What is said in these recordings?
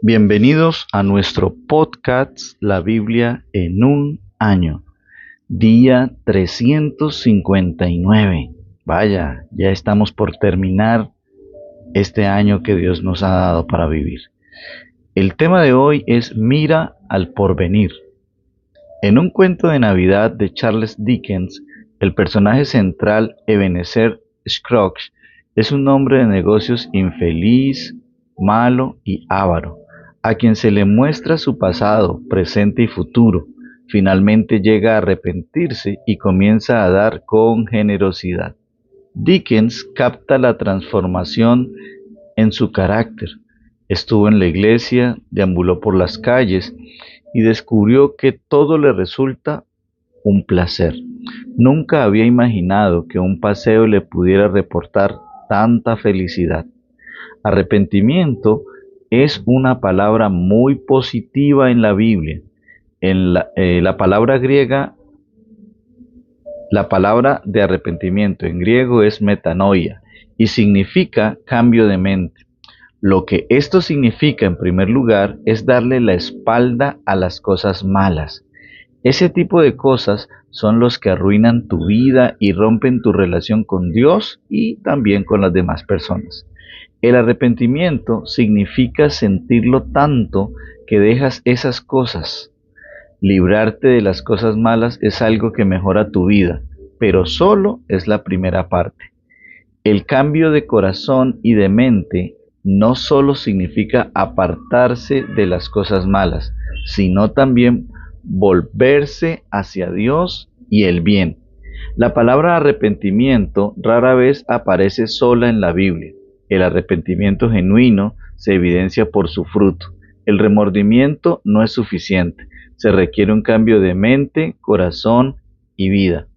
Bienvenidos a nuestro podcast La Biblia en un año, día 359. Vaya, ya estamos por terminar este año que Dios nos ha dado para vivir. El tema de hoy es Mira al porvenir. En un cuento de Navidad de Charles Dickens, el personaje central, Ebenezer Scrooge, es un hombre de negocios infeliz, malo y avaro, a quien se le muestra su pasado, presente y futuro. Finalmente llega a arrepentirse y comienza a dar con generosidad. Dickens capta la transformación en su carácter. Estuvo en la iglesia, deambuló por las calles y descubrió que todo le resulta un placer. Nunca había imaginado que un paseo le pudiera reportar tanta felicidad. Arrepentimiento es una palabra muy positiva en la Biblia. En la palabra griega, la palabra de arrepentimiento en griego es metanoia y significa cambio de mente. Lo que esto significa en primer lugar es darle la espalda a las cosas malas. Ese tipo de cosas son los que arruinan tu vida y rompen tu relación con Dios y también con las demás personas. El arrepentimiento significa sentirlo tanto que dejas esas cosas. Librarte de las cosas malas es algo que mejora tu vida, pero solo es la primera parte. El cambio de corazón y de mente no solo significa apartarse de las cosas malas, sino también volverse hacia Dios y el bien. La palabra arrepentimiento rara vez aparece sola en la Biblia. El arrepentimiento genuino se evidencia por su fruto. El remordimiento no es suficiente. Se requiere un cambio de mente, corazón y vida.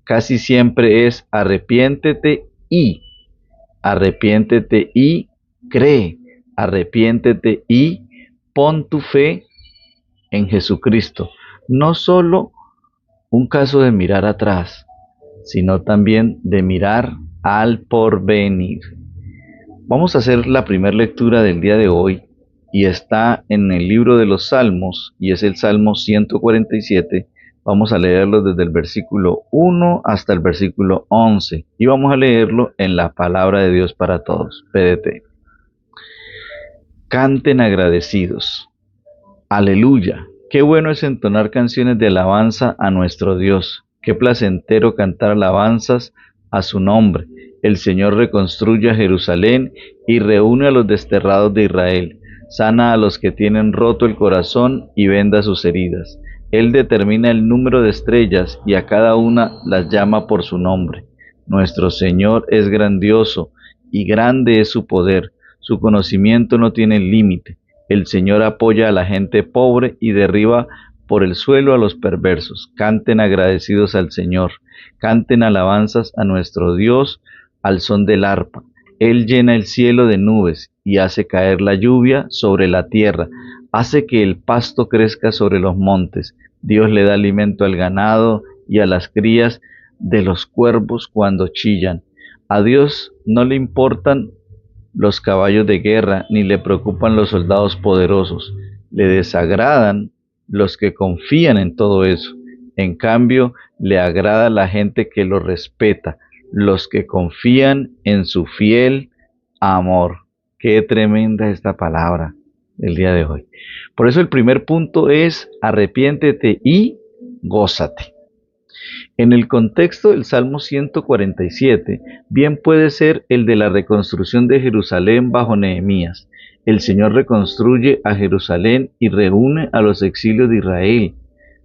Casi siempre es arrepiéntete y cree, arrepiéntete y pon tu fe en Jesucristo. No solo un caso de mirar atrás, sino también de mirar al porvenir. Vamos a hacer la primera lectura del día de hoy y está en el libro de los Salmos y es el Salmo 147. Vamos a leerlo desde el versículo 1 hasta el versículo 11 y vamos a leerlo en la palabra de Dios para todos, PDT. Canten agradecidos. Aleluya. Qué bueno es entonar canciones de alabanza a nuestro Dios. Qué placentero cantar alabanzas a su nombre. El Señor reconstruye a Jerusalén y reúne a los desterrados de Israel. Sana a los que tienen roto el corazón y venda sus heridas. Él determina el número de estrellas y a cada una las llama por su nombre. Nuestro Señor es grandioso y grande es su poder. Su conocimiento no tiene límite. El Señor apoya a la gente pobre y derriba por el suelo a los perversos. Canten agradecidos al Señor. Canten alabanzas a nuestro Dios al son del arpa. Él llena el cielo de nubes y hace caer la lluvia sobre la tierra. Hace que el pasto crezca sobre los montes. Dios le da alimento al ganado y a las crías de los cuervos cuando chillan. A Dios no le importan los caballos de guerra, ni le preocupan los soldados poderosos. Le desagradan los que confían en todo eso. En cambio, le agrada la gente que lo respeta, los que confían en su fiel amor. Qué tremenda esta palabra del día de hoy. Por eso el primer punto es arrepiéntete y gózate. En el contexto del Salmo 147, bien puede ser el de la reconstrucción de Jerusalén bajo Nehemías. El Señor reconstruye a Jerusalén y reúne a los exilios de Israel,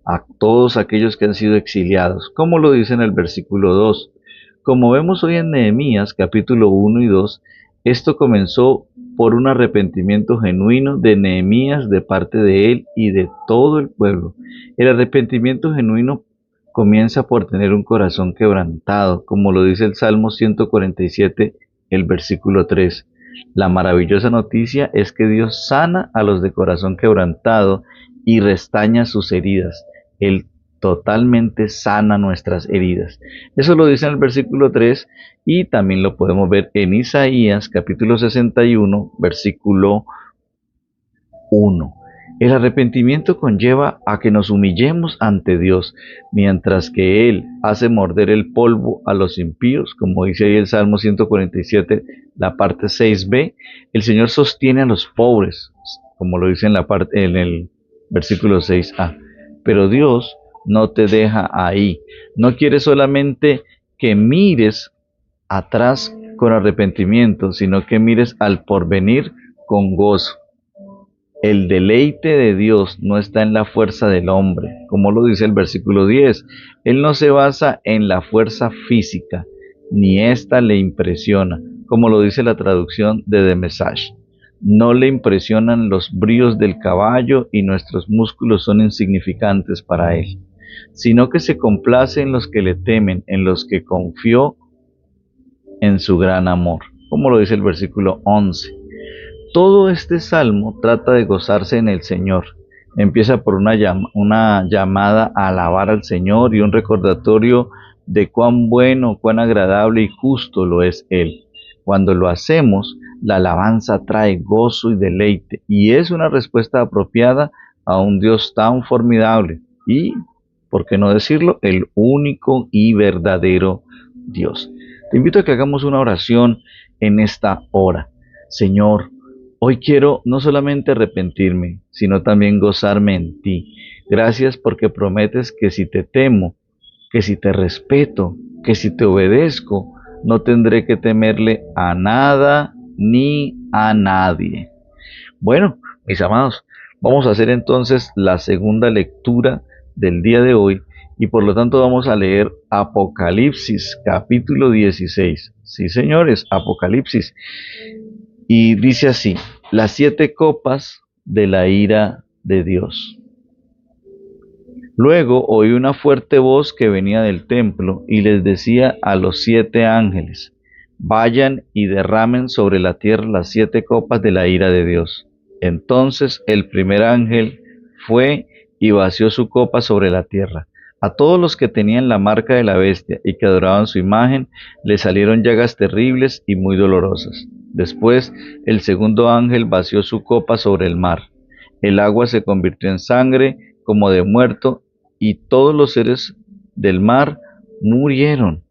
a todos aquellos que han sido exiliados, como lo dice en el versículo 2. Como vemos hoy en Nehemías capítulo 1 y 2, esto comenzó por un arrepentimiento genuino de Nehemías de parte de él y de todo el pueblo. El arrepentimiento genuino comienza por tener un corazón quebrantado, como lo dice el Salmo 147, el versículo 3. La maravillosa noticia es que Dios sana a los de corazón quebrantado y restaña sus heridas. Él totalmente sana nuestras heridas. Eso lo dice en el versículo 3 y también lo podemos ver en Isaías capítulo 61, versículo uno. El arrepentimiento conlleva a que nos humillemos ante Dios, mientras que Él hace morder el polvo a los impíos, como dice ahí el Salmo 147, la parte 6b. El Señor sostiene a los pobres, como lo dice en el versículo 6a. Pero Dios no te deja ahí. No quiere solamente que mires atrás con arrepentimiento, sino que mires al porvenir con gozo. El deleite de Dios no está en la fuerza del hombre, como lo dice el versículo 10. Él no se basa en la fuerza física, ni ésta le impresiona, como lo dice la traducción de The Message. No le impresionan los bríos del caballo y nuestros músculos son insignificantes para él, sino que se complace en los que le temen, en los que confió en su gran amor, como lo dice el versículo 11. Todo este salmo trata de gozarse en el Señor. Empieza por una llamada a alabar al Señor y un recordatorio de cuán bueno, cuán agradable y justo lo es Él. Cuando lo hacemos, la alabanza trae gozo y deleite y es una respuesta apropiada a un Dios tan formidable y, por qué no decirlo, el único y verdadero Dios. Te invito a que hagamos una oración en esta hora. Señor, hoy quiero no solamente arrepentirme, sino también gozarme en ti. Gracias porque prometes que si te temo, que si te respeto, que si te obedezco, no tendré que temerle a nada ni a nadie. Bueno, mis amados, vamos a hacer entonces la segunda lectura del día de hoy y por lo tanto vamos a leer Apocalipsis capítulo 16. Sí, señores, Apocalipsis. Y dice así, las 7 copas de la ira de Dios. Luego oí una fuerte voz que venía del templo y les decía a los 7 ángeles, vayan y derramen sobre la tierra las 7 copas de la ira de Dios. Entonces el primer ángel fue y vació su copa sobre la tierra. A todos los que tenían la marca de la bestia y que adoraban su imagen, les salieron llagas terribles y muy dolorosas. Después, el segundo ángel vació su copa sobre el mar. El agua se convirtió en sangre como de muerto, y todos los seres del mar murieron.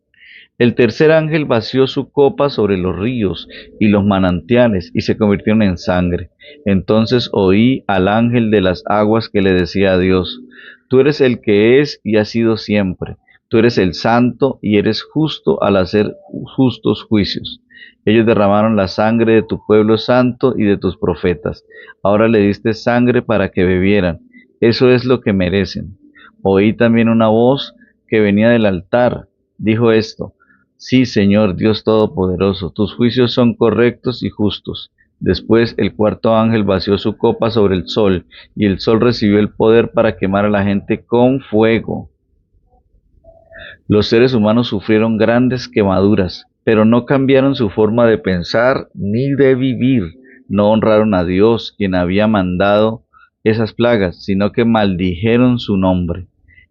El tercer ángel vació su copa sobre los ríos y los manantiales, y se convirtieron en sangre. Entonces oí al ángel de las aguas que le decía a Dios, tú eres el que es y has sido siempre. Tú eres el santo y eres justo al hacer justos juicios. Ellos derramaron la sangre de tu pueblo santo y de tus profetas. Ahora le diste sangre para que bebieran. Eso es lo que merecen. Oí también una voz que venía del altar. Dijo esto, sí, Señor Dios Todopoderoso, tus juicios son correctos y justos. Después el cuarto ángel vació su copa sobre el sol, y el sol recibió el poder para quemar a la gente con fuego. Los seres humanos sufrieron grandes quemaduras, pero no cambiaron su forma de pensar ni de vivir. No honraron a Dios, quien había mandado esas plagas, sino que maldijeron su nombre.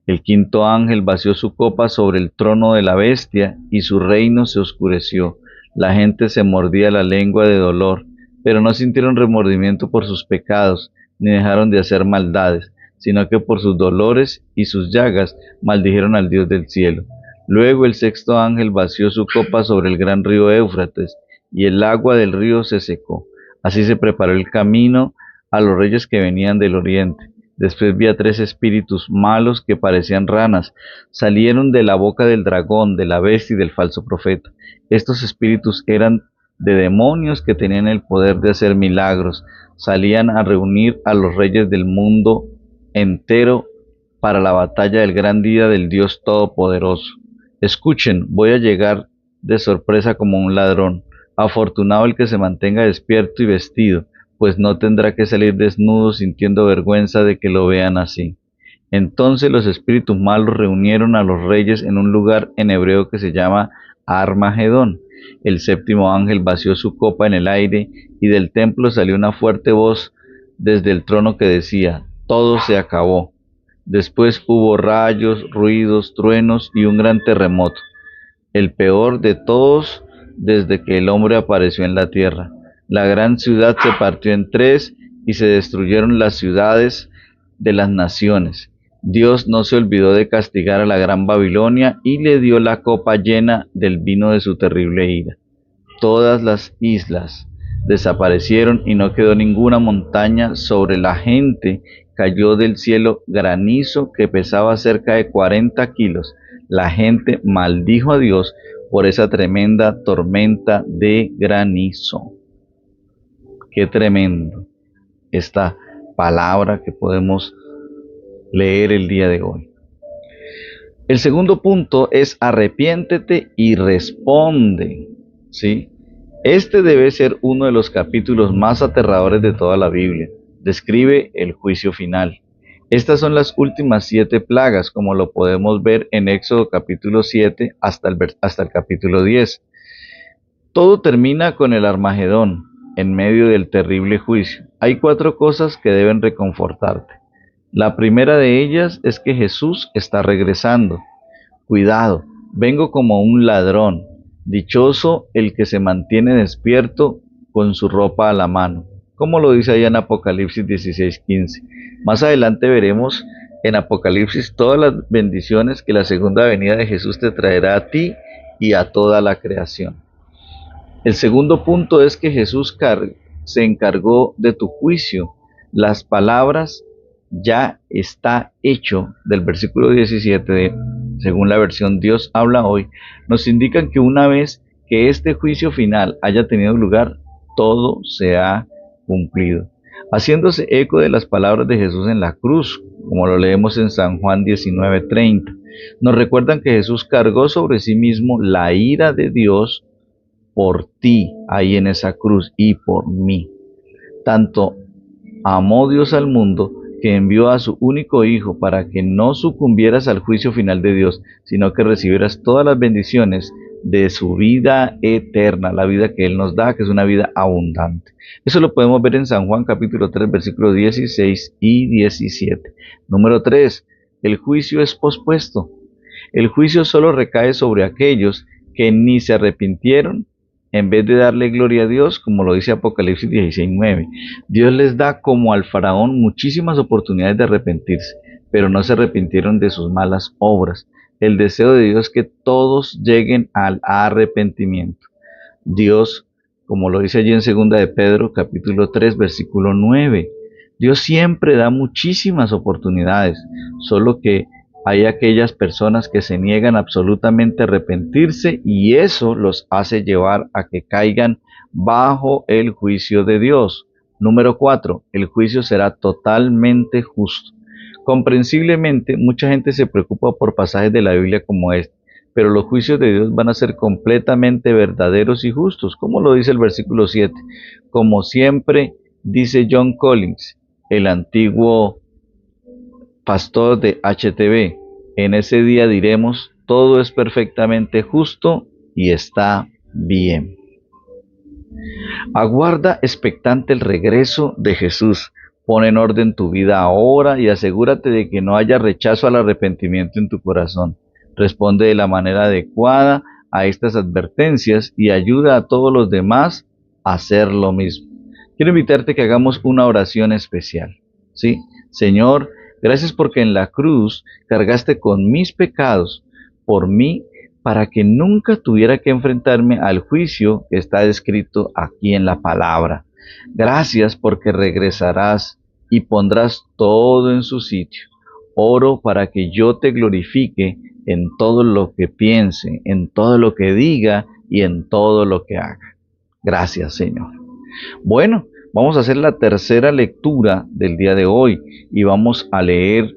El quinto ángel vació su copa sobre el trono de la bestia, y su reino se oscureció. La gente se mordía la lengua de dolor, pero no sintieron remordimiento por sus pecados, ni dejaron de hacer maldades, sino que por sus dolores y sus llagas maldijeron al Dios del cielo. Luego el sexto ángel vació su copa sobre el gran río Éufrates, y el agua del río se secó. Así se preparó el camino a los reyes que venían del oriente. Después vi a 3 espíritus malos que parecían ranas. Salieron de la boca del dragón, de la bestia y del falso profeta. Estos espíritus eran de demonios que tenían el poder de hacer milagros. Salían a reunir a los reyes del mundo entero para la batalla del gran día del Dios Todopoderoso. Escuchen, voy a llegar de sorpresa como un ladrón. Afortunado el que se mantenga despierto y vestido, pues no tendrá que salir desnudo sintiendo vergüenza de que lo vean así. Entonces los espíritus malos reunieron a los reyes en un lugar en hebreo que se llama Armagedón. El séptimo ángel vació su copa en el aire, y del templo salió una fuerte voz desde el trono que decía, todo se acabó. Después hubo rayos, ruidos, truenos y un gran terremoto, el peor de todos desde que el hombre apareció en la tierra. La gran ciudad se partió en 3 y se destruyeron las ciudades de las naciones. Dios no se olvidó de castigar a la gran Babilonia y le dio la copa llena del vino de su terrible ira. Todas las islas desaparecieron y no quedó ninguna montaña. Sobre la gente cayó del cielo granizo que pesaba cerca de 40 kilos. La gente maldijo a Dios por esa tremenda tormenta de granizo. Qué tremendo esta palabra que podemos leer el día de hoy. El segundo punto es arrepiéntete y responde, ¿sí? Este debe ser uno de los capítulos más aterradores de toda la Biblia. Describe el juicio final. Estas son las últimas 7 plagas, como lo podemos ver en Éxodo capítulo 7 hasta el capítulo 10. Todo termina con el Armagedón, en medio del terrible juicio. Hay 4 cosas que deben reconfortarte. La primera de ellas es que Jesús está regresando. Cuidado, vengo como un ladrón. Dichoso el que se mantiene despierto con su ropa a la mano, como lo dice allá en Apocalipsis 16:15. Más adelante veremos en Apocalipsis todas las bendiciones que la segunda venida de Jesús te traerá a ti y a toda la creación. El segundo punto es que Jesús se encargó de tu juicio. Las palabras ya está hecho del versículo 17, según la versión Dios habla hoy, nos indican que una vez que este juicio final haya tenido lugar, todo se ha cumplido. Haciéndose eco de las palabras de Jesús en la cruz, como lo leemos en San Juan 19:30, nos recuerdan que Jesús cargó sobre sí mismo la ira de Dios por ti ahí en esa cruz y por mí. Tanto amó Dios al mundo que envió a su único Hijo para que no sucumbieras al juicio final de Dios, sino que recibieras todas las bendiciones de su vida eterna, la vida que Él nos da, que es una vida abundante. Eso lo podemos ver en San Juan capítulo 3, versículos 16 y 17. Número 3. El juicio es pospuesto. El juicio solo recae sobre aquellos que ni se arrepintieron, en vez de darle gloria a Dios, como lo dice Apocalipsis 16:9. Dios les da como al faraón muchísimas oportunidades de arrepentirse, pero no se arrepintieron de sus malas obras. El deseo de Dios es que todos lleguen al arrepentimiento. Dios, como lo dice allí en 2 de Pedro, capítulo 3, versículo 9, Dios siempre da muchísimas oportunidades, solo que hay aquellas personas que se niegan absolutamente a arrepentirse y eso los hace llevar a que caigan bajo el juicio de Dios. Número 4. El juicio será totalmente justo. Comprensiblemente, mucha gente se preocupa por pasajes de la Biblia como este, pero los juicios de Dios van a ser completamente verdaderos y justos, como lo dice el versículo 7. Como siempre dice John Collins, el antiguo pastor de HTV, en ese día diremos, todo es perfectamente justo y está bien. Aguarda expectante el regreso de Jesús. Pon en orden tu vida ahora y asegúrate de que no haya rechazo al arrepentimiento en tu corazón. Responde de la manera adecuada a estas advertencias y ayuda a todos los demás a hacer lo mismo. Quiero invitarte a que hagamos una oración especial. ¿Sí? Señor, gracias porque en la cruz cargaste con mis pecados por mí para que nunca tuviera que enfrentarme al juicio que está descrito aquí en la palabra. Gracias porque regresarás y pondrás todo en su sitio. Oro para que yo te glorifique en todo lo que piense, en todo lo que diga y en todo lo que haga. Gracias, Señor. Bueno, vamos a hacer la tercera lectura del día de hoy y vamos a leer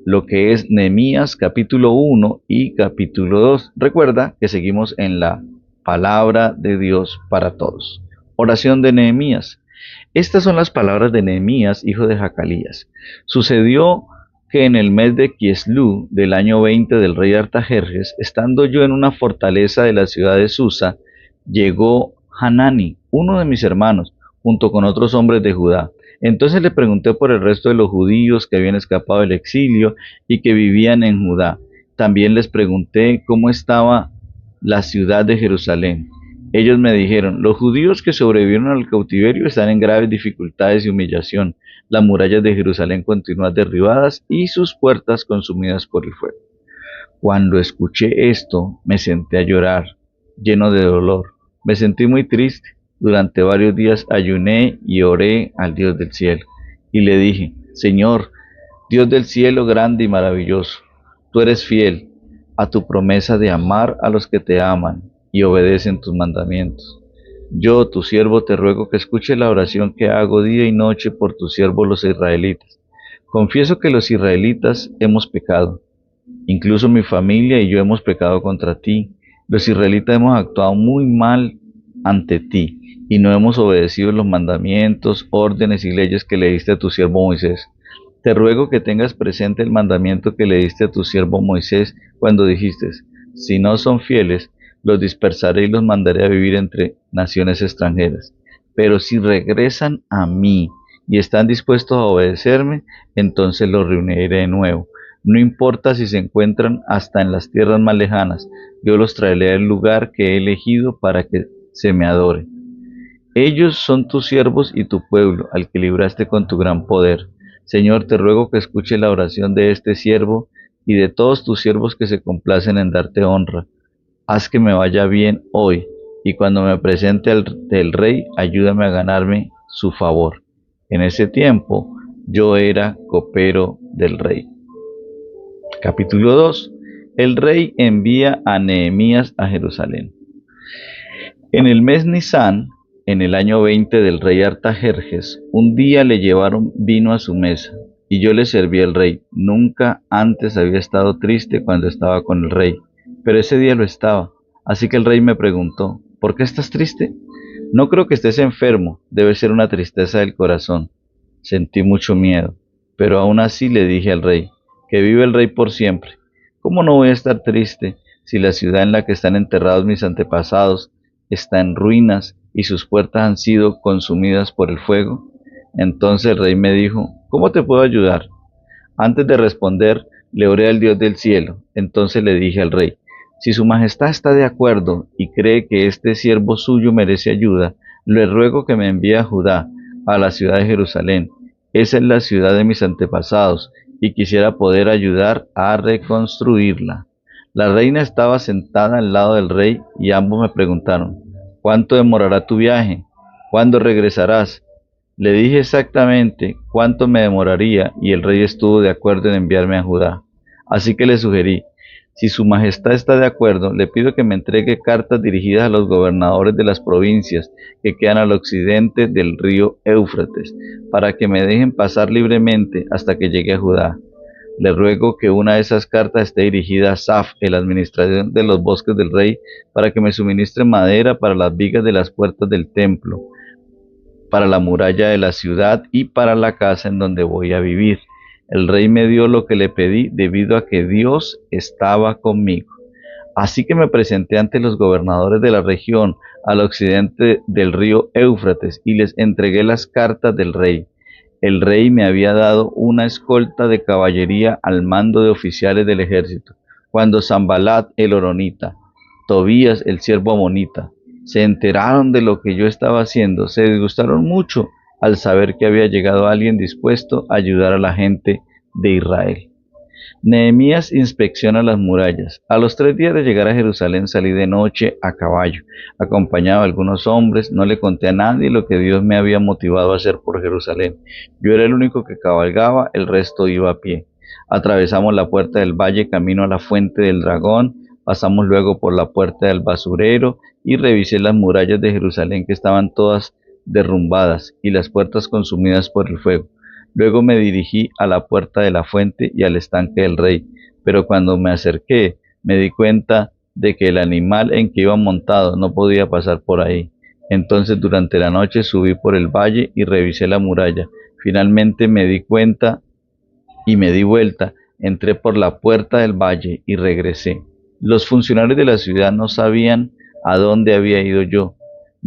lo que es Nehemías capítulo 1 y capítulo 2. Recuerda que seguimos en la palabra de Dios para todos. Oración de Nehemías. Estas son las palabras de Nehemías, hijo de Jacalías. Sucedió que en el mes de Quislú del año 20 del rey Artajerjes, estando yo en una fortaleza de la ciudad de Susa, llegó Hanani, uno de mis hermanos, junto con otros hombres de Judá. Entonces le pregunté por el resto de los judíos que habían escapado del exilio y que vivían en Judá. También les pregunté cómo estaba la ciudad de Jerusalén. Ellos me dijeron, los judíos que sobrevivieron al cautiverio están en graves dificultades y humillación. Las murallas de Jerusalén continúan derribadas y sus puertas consumidas por el fuego. Cuando escuché esto, me senté a llorar, lleno de dolor. Me sentí muy triste. Durante varios días ayuné y oré al Dios del cielo. Y le dije, Señor, Dios del cielo grande y maravilloso, tú eres fiel a tu promesa de amar a los que te aman y obedecen tus mandamientos. Yo, tu siervo, te ruego que escuche la oración que hago día y noche por tus siervos los israelitas. Confieso que los israelitas hemos pecado. Incluso mi familia y yo hemos pecado contra ti. Los israelitas hemos actuado muy mal ante ti y no hemos obedecido los mandamientos, órdenes y leyes que le diste a tu siervo Moisés. Te ruego que tengas presente el mandamiento que le diste a tu siervo Moisés cuando dijiste, si no son fieles, los dispersaré y los mandaré a vivir entre naciones extranjeras. Pero si regresan a mí y están dispuestos a obedecerme, entonces los reuniré de nuevo. No importa si se encuentran hasta en las tierras más lejanas, yo los traeré al lugar que he elegido para que se me adore. Ellos son tus siervos y tu pueblo, al que libraste con tu gran poder. Señor, te ruego que escuche la oración de este siervo y de todos tus siervos que se complacen en darte honra. Haz que me vaya bien hoy, y cuando me presente ante el rey, ayúdame a ganarme su favor. En ese tiempo yo era copero del rey. Capítulo 2. El rey envía a Nehemías a Jerusalén. En el mes Nisán, en el año 20 del rey Artajerjes, un día le llevaron vino a su mesa, y yo le serví al rey. Nunca antes había estado triste cuando estaba con el rey, pero ese día lo estaba. Así que el rey me preguntó, ¿por qué estás triste? No creo que estés enfermo, debe ser una tristeza del corazón. Sentí mucho miedo, pero aún así le dije al rey, que vive el rey por siempre. ¿Cómo no voy a estar triste si la ciudad en la que están enterrados mis antepasados está en ruinas y sus puertas han sido consumidas por el fuego? Entonces el rey me dijo, ¿cómo te puedo ayudar? Antes de responder, le oré al Dios del cielo. Entonces le dije al rey, si su majestad está de acuerdo y cree que este siervo suyo merece ayuda, le ruego que me envíe a Judá, a la ciudad de Jerusalén. Esa es la ciudad de mis antepasados y quisiera poder ayudar a reconstruirla. La reina estaba sentada al lado del rey y ambos me preguntaron, ¿cuánto demorará tu viaje? ¿Cuándo regresarás? Le dije exactamente cuánto me demoraría y el rey estuvo de acuerdo en enviarme a Judá. Así que le sugerí, si su majestad está de acuerdo, le pido que me entregue cartas dirigidas a los gobernadores de las provincias que quedan al occidente del río Éufrates, para que me dejen pasar libremente hasta que llegue a Judá. Le ruego que una de esas cartas esté dirigida a Saf, el administrador de los bosques del rey, para que me suministre madera para las vigas de las puertas del templo, para la muralla de la ciudad y para la casa en donde voy a vivir. El rey me dio lo que le pedí debido a que Dios estaba conmigo. Así que me presenté ante los gobernadores de la región al occidente del río Éufrates y les entregué las cartas del rey. El rey me había dado una escolta de caballería al mando de oficiales del ejército. Cuando Sanbalat el horonita, Tobías el siervo amonita, se enteraron de lo que yo estaba haciendo, se disgustaron mucho al saber que había llegado alguien dispuesto a ayudar a la gente de Israel. Nehemías inspecciona las murallas. A los 3 días de llegar a Jerusalén salí de noche a caballo. Acompañaba a algunos hombres, no le conté a nadie lo que Dios me había motivado a hacer por Jerusalén. Yo era el único que cabalgaba, el resto iba a pie. Atravesamos la puerta del valle camino a la fuente del dragón, pasamos luego por la puerta del basurero y revisé las murallas de Jerusalén que estaban todas derrumbadas y las puertas consumidas por el fuego. Luego me dirigí a la puerta de la fuente y al estanque del rey, pero cuando me acerqué me di cuenta de que el animal en que iba montado no podía pasar por ahí. Entonces durante la noche subí por el valle y revisé la muralla. Finalmente me di cuenta y me di vuelta, entré por la puerta del valle y regresé. Los funcionarios de la ciudad no sabían a dónde había ido yo,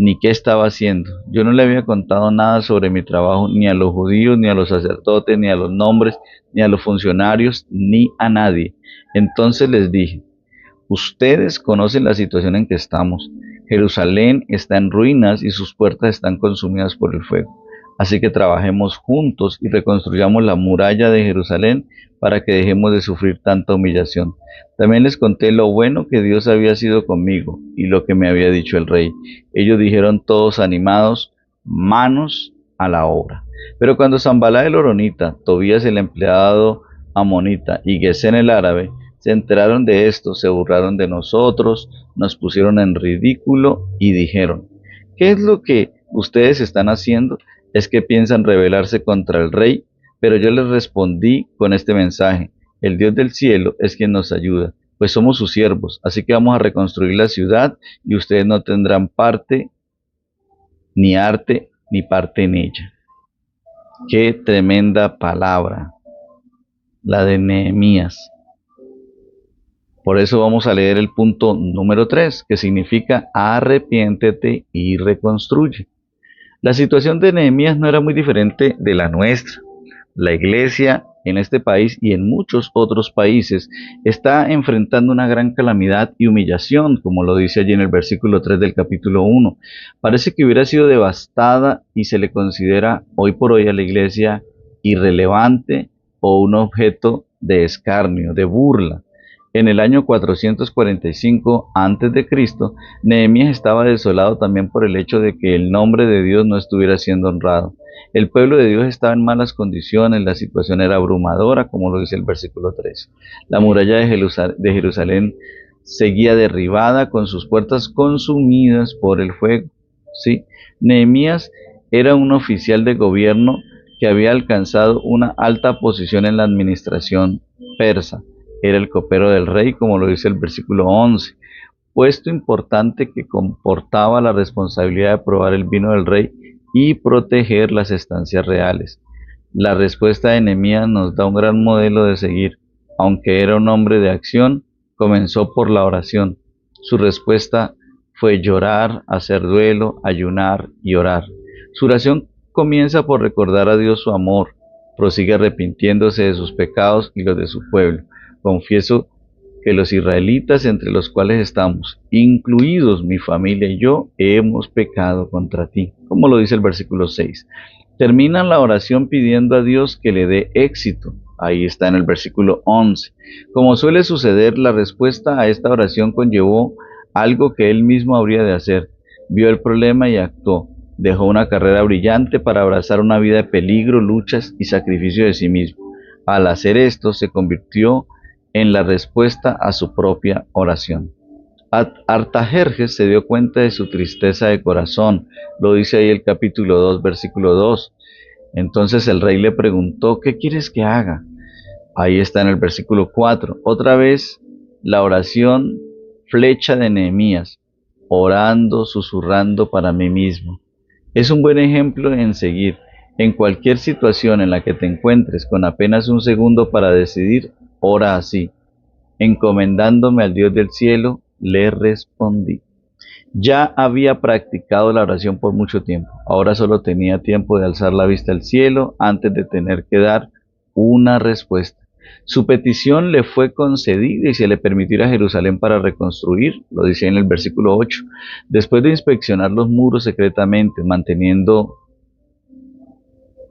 ni qué estaba haciendo. Yo no le había contado nada sobre mi trabajo ni a los judíos, ni a los sacerdotes, ni a los nombres, ni a los funcionarios, ni a nadie. Entonces les dije, ustedes conocen la situación en que estamos. Jerusalén está en ruinas y sus puertas están consumidas por el fuego. Así que trabajemos juntos y reconstruyamos la muralla de Jerusalén para que dejemos de sufrir tanta humillación. También les conté lo bueno que Dios había sido conmigo y lo que me había dicho el rey. Ellos dijeron todos animados, manos a la obra. Pero cuando Sanballat el horonita, Tobías el empleado amonita y Gesem el árabe se enteraron de esto, se burlaron de nosotros, nos pusieron en ridículo y dijeron, ¿qué es lo que ustedes están haciendo? ¿Es que piensan rebelarse contra el rey? Pero yo les respondí con este mensaje, el Dios del cielo es quien nos ayuda, pues somos sus siervos, así que vamos a reconstruir la ciudad y ustedes no tendrán parte, ni arte, ni parte en ella. Qué tremenda palabra, la de Nehemías. Por eso vamos a leer el punto número 3, que significa arrepiéntete y reconstruye. La situación de Nehemías no era muy diferente de la nuestra. La iglesia en este país y en muchos otros países está enfrentando una gran calamidad y humillación, como lo dice allí en el versículo 3 del capítulo 1. Parece que hubiera sido devastada y se le considera hoy por hoy a la iglesia irrelevante o un objeto de escarnio, de burla. En el año 445 a.C., Nehemías estaba desolado también por el hecho de que el nombre de Dios no estuviera siendo honrado. El pueblo de Dios estaba en malas condiciones, la situación era abrumadora, como lo dice el versículo 3. La muralla de Jerusalén seguía derribada, con sus puertas consumidas por el fuego. ¿Sí? Nehemías era un oficial de gobierno que había alcanzado una alta posición en la administración persa. Era el copero del rey, como lo dice el versículo 11, puesto importante que comportaba la responsabilidad de probar el vino del rey y proteger las estancias reales. La respuesta de Nehemías nos da un gran modelo de seguir. Aunque era un hombre de acción, comenzó por la oración. Su respuesta fue llorar, hacer duelo, ayunar y orar. Su oración comienza por recordar a Dios su amor, prosigue arrepintiéndose de sus pecados y los de su pueblo. Confieso que los israelitas entre los cuales estamos, incluidos mi familia y yo, hemos pecado contra ti, como lo dice el versículo 6. Terminan la oración pidiendo a Dios que le dé éxito. Ahí está en el versículo 11. Como suele suceder, la respuesta a esta oración conllevó algo que él mismo habría de hacer. Vio el problema y actuó. Dejó una carrera brillante para abrazar una vida de peligro, luchas y sacrificio de sí mismo. Al hacer esto, se convirtió en la respuesta a su propia oración. Artajerjes se dio cuenta de su tristeza de corazón, lo dice ahí el capítulo 2, versículo 2. Entonces el rey le preguntó, ¿qué quieres que haga? Ahí está en el versículo 4. Otra vez la oración flecha de Nehemías, orando, susurrando para mí mismo. Es un buen ejemplo en seguir. En cualquier situación en la que te encuentres con apenas un segundo para decidir, ora así. Encomendándome al Dios del cielo, le respondí. Ya había practicado la oración por mucho tiempo. Ahora solo tenía tiempo de alzar la vista al cielo antes de tener que dar una respuesta. Su petición le fue concedida y se le permitió ir a Jerusalén para reconstruir, lo dice en el versículo 8. Después de inspeccionar los muros secretamente, manteniendo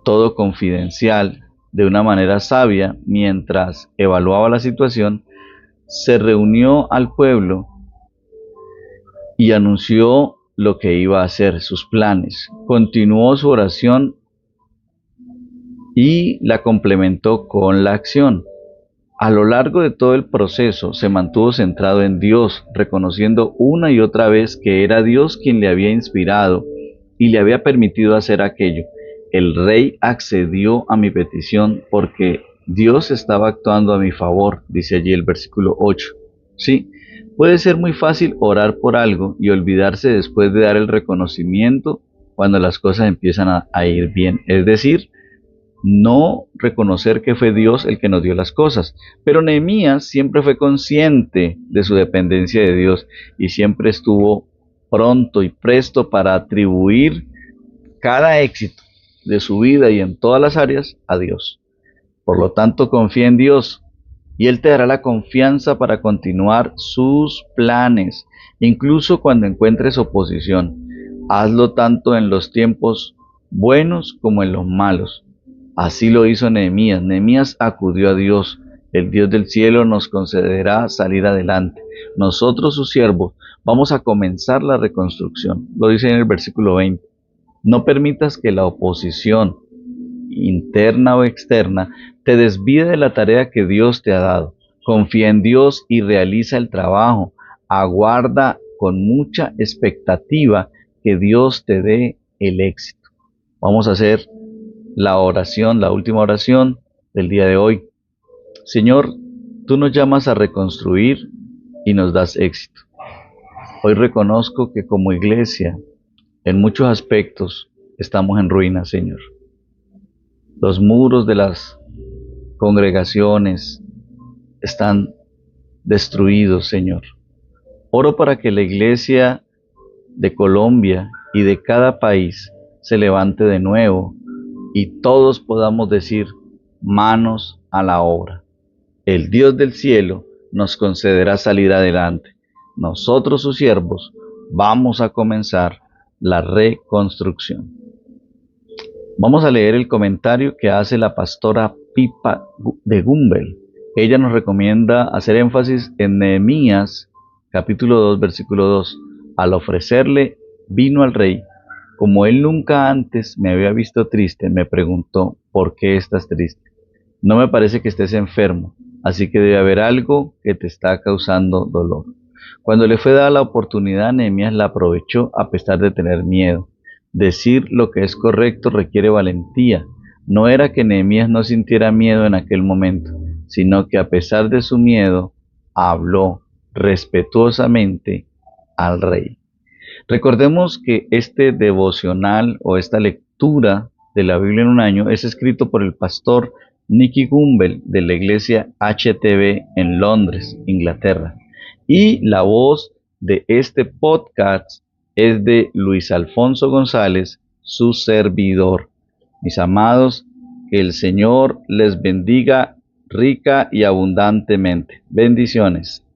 todo confidencial de una manera sabia, mientras evaluaba la situación, se reunió al pueblo y anunció lo que iba a hacer, sus planes. Continuó su oración y la complementó con la acción. A lo largo de todo el proceso se mantuvo centrado en Dios, reconociendo una y otra vez que era Dios quien le había inspirado y le había permitido hacer aquello. El rey accedió a mi petición porque Dios estaba actuando a mi favor, dice allí el versículo 8. Sí, puede ser muy fácil orar por algo y olvidarse después de dar el reconocimiento cuando las cosas empiezan a ir bien. Es decir, no reconocer que fue Dios el que nos dio las cosas. Pero Nehemías siempre fue consciente de su dependencia de Dios y siempre estuvo pronto y presto para atribuir cada éxito de su vida y en todas las áreas a Dios. Por lo tanto, confía en Dios, y Él te dará la confianza para continuar sus planes, incluso cuando encuentres oposición. Hazlo tanto en los tiempos buenos como en los malos. Así lo hizo Nehemías. Nehemías acudió a Dios. El Dios del cielo nos concederá salir adelante. Nosotros, sus siervos, vamos a comenzar la reconstrucción. Lo dice en el versículo 20. No permitas que la oposición, interna o externa, te desvíe de la tarea que Dios te ha dado. Confía en Dios y realiza el trabajo. Aguarda con mucha expectativa que Dios te dé el éxito. Vamos a hacer la oración, la última oración del día de hoy. Señor, tú nos llamas a reconstruir y nos das éxito. Hoy reconozco que como iglesia, en muchos aspectos, estamos en ruinas, Señor. Los muros de las congregaciones están destruidos, Señor. Oro para que la iglesia de Colombia y de cada país se levante de nuevo y todos podamos decir, manos a la obra. El Dios del cielo nos concederá salir adelante. Nosotros, sus siervos, vamos a comenzar la reconstrucción. Vamos a leer el comentario que hace la pastora Pipa de Gumbel. Ella nos recomienda hacer énfasis en Nehemías, capítulo 2, versículo 2. Al ofrecerle vino al rey, como él nunca antes me había visto triste, me preguntó, ¿por qué estás triste? No me parece que estés enfermo, así que debe haber algo que te está causando dolor. Cuando le fue dada la oportunidad, Nehemías la aprovechó a pesar de tener miedo. Decir lo que es correcto requiere valentía. No era que Nehemías no sintiera miedo en aquel momento, sino que a pesar de su miedo, habló respetuosamente al rey. Recordemos que este devocional o esta lectura de la Biblia en un año es escrito por el pastor Nicky Gumbel de la iglesia HTB en Londres, Inglaterra. Y la voz de este podcast es de Luis Alfonso González, su servidor. Mis amados, que el Señor les bendiga rica y abundantemente. Bendiciones.